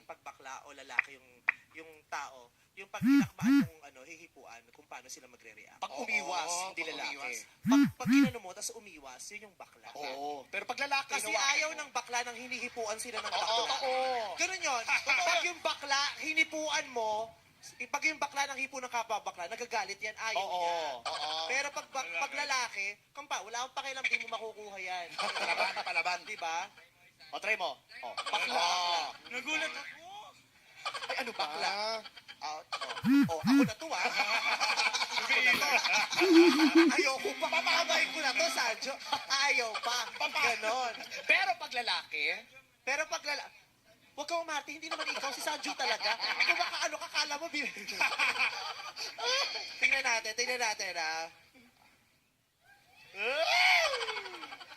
pagbakla o lalaki yung tao, yung pag tinakbaan yung hihipuan, kung paano sila magre-react. Pag umiwas, hindi pag lalaki. umiwas. Pag ginano mo, tapos umiwas, yun yung bakla. Oo. Pero pag lalaki, Kasi hinawakan ayaw mo. ng bakla nang hinihipuan sila ng Oo, bakla. oo. Ganun yun. Pag yung bakla, hinipuan mo, pag yung bakla ng hipo ng kapwa bakla, nagagalit yan, ayaw Oo. niya. Oo. Pero pag lalaki, kampa, wala akong pakialam, di mo makukuha yan. Palaban. Di ba? O, try mo. O, Bakla. Nagulat ako. Ay, ano bakla? Out. Ako na to, ah. Ako na to. Ayoko pa. Papakabahin ko na to, Sancho. Ayaw pa. Ganon. Pero pag lalaki, Pero pag huwag kang umarte, hindi naman ikaw, si Sanju talaga. Kung baka kakala mo, tingnan natin, ha.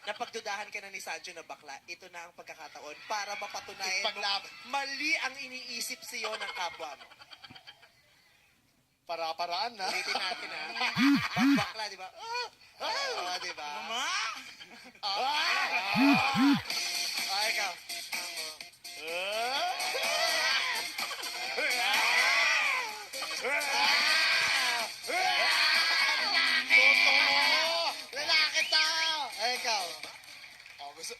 Napagdudahan ka na ni Sanju na bakla, ito na ang pagkakataon para mapatunayan mo Ipaglaban. mali ang iniisip siyo ng kapwa mo. para-paraan na. Ulitin natin, ha. Pag bakla, di ba? Di ba? Mama! Ikaw. Lalaki to! Ikaw. Gusto.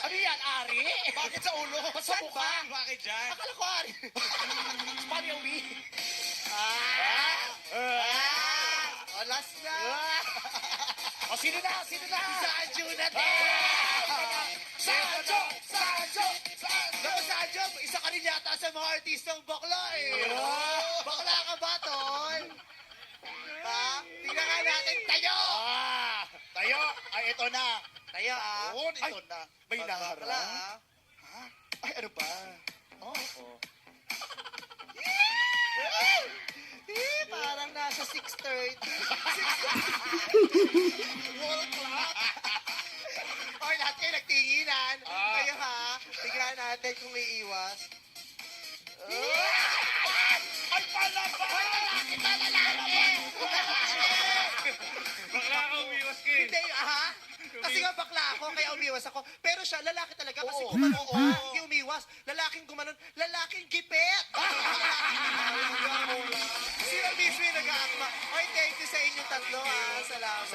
Ano yan, Ari? Bakit sa ulo? Ba't sa mukha? Bakit dyan? Akala ko, Ari. Paano yung umi? Last na. O, sino na? Sino na? Sanju na din! Sancho! Sancho! Naku, Sanju, isa ka rin yata sa mga artistang bakla, eh. Bakla ka ba, tol? Ha? Tingnan nga natin, tayo! Tayo! Ay, ito na. Tayo, ah. Oo, ito na. May Bakla, naharang? ah. Ay, ano pa? Oo. Parang nasa 6:30. Wall clock. Okay, lahat kayo nagtinginan. Ah. Kayo, ha? Tingnan natin kung iiwas. Ay, palaban! Lalaki to, lalaki! Bakla ka umiwas ka Hindi, ha? Kasi nga bakla ako, kaya umiwas ako. Pero siya, lalaki talaga kasi Oo. gumanon Oo. pa. Hindi umiwas. Lalaking gumanon. Lalaking gipit! Sila mismo yung nag-aakma. Okay, thank you sa inyong tatlo, ha? Salamat.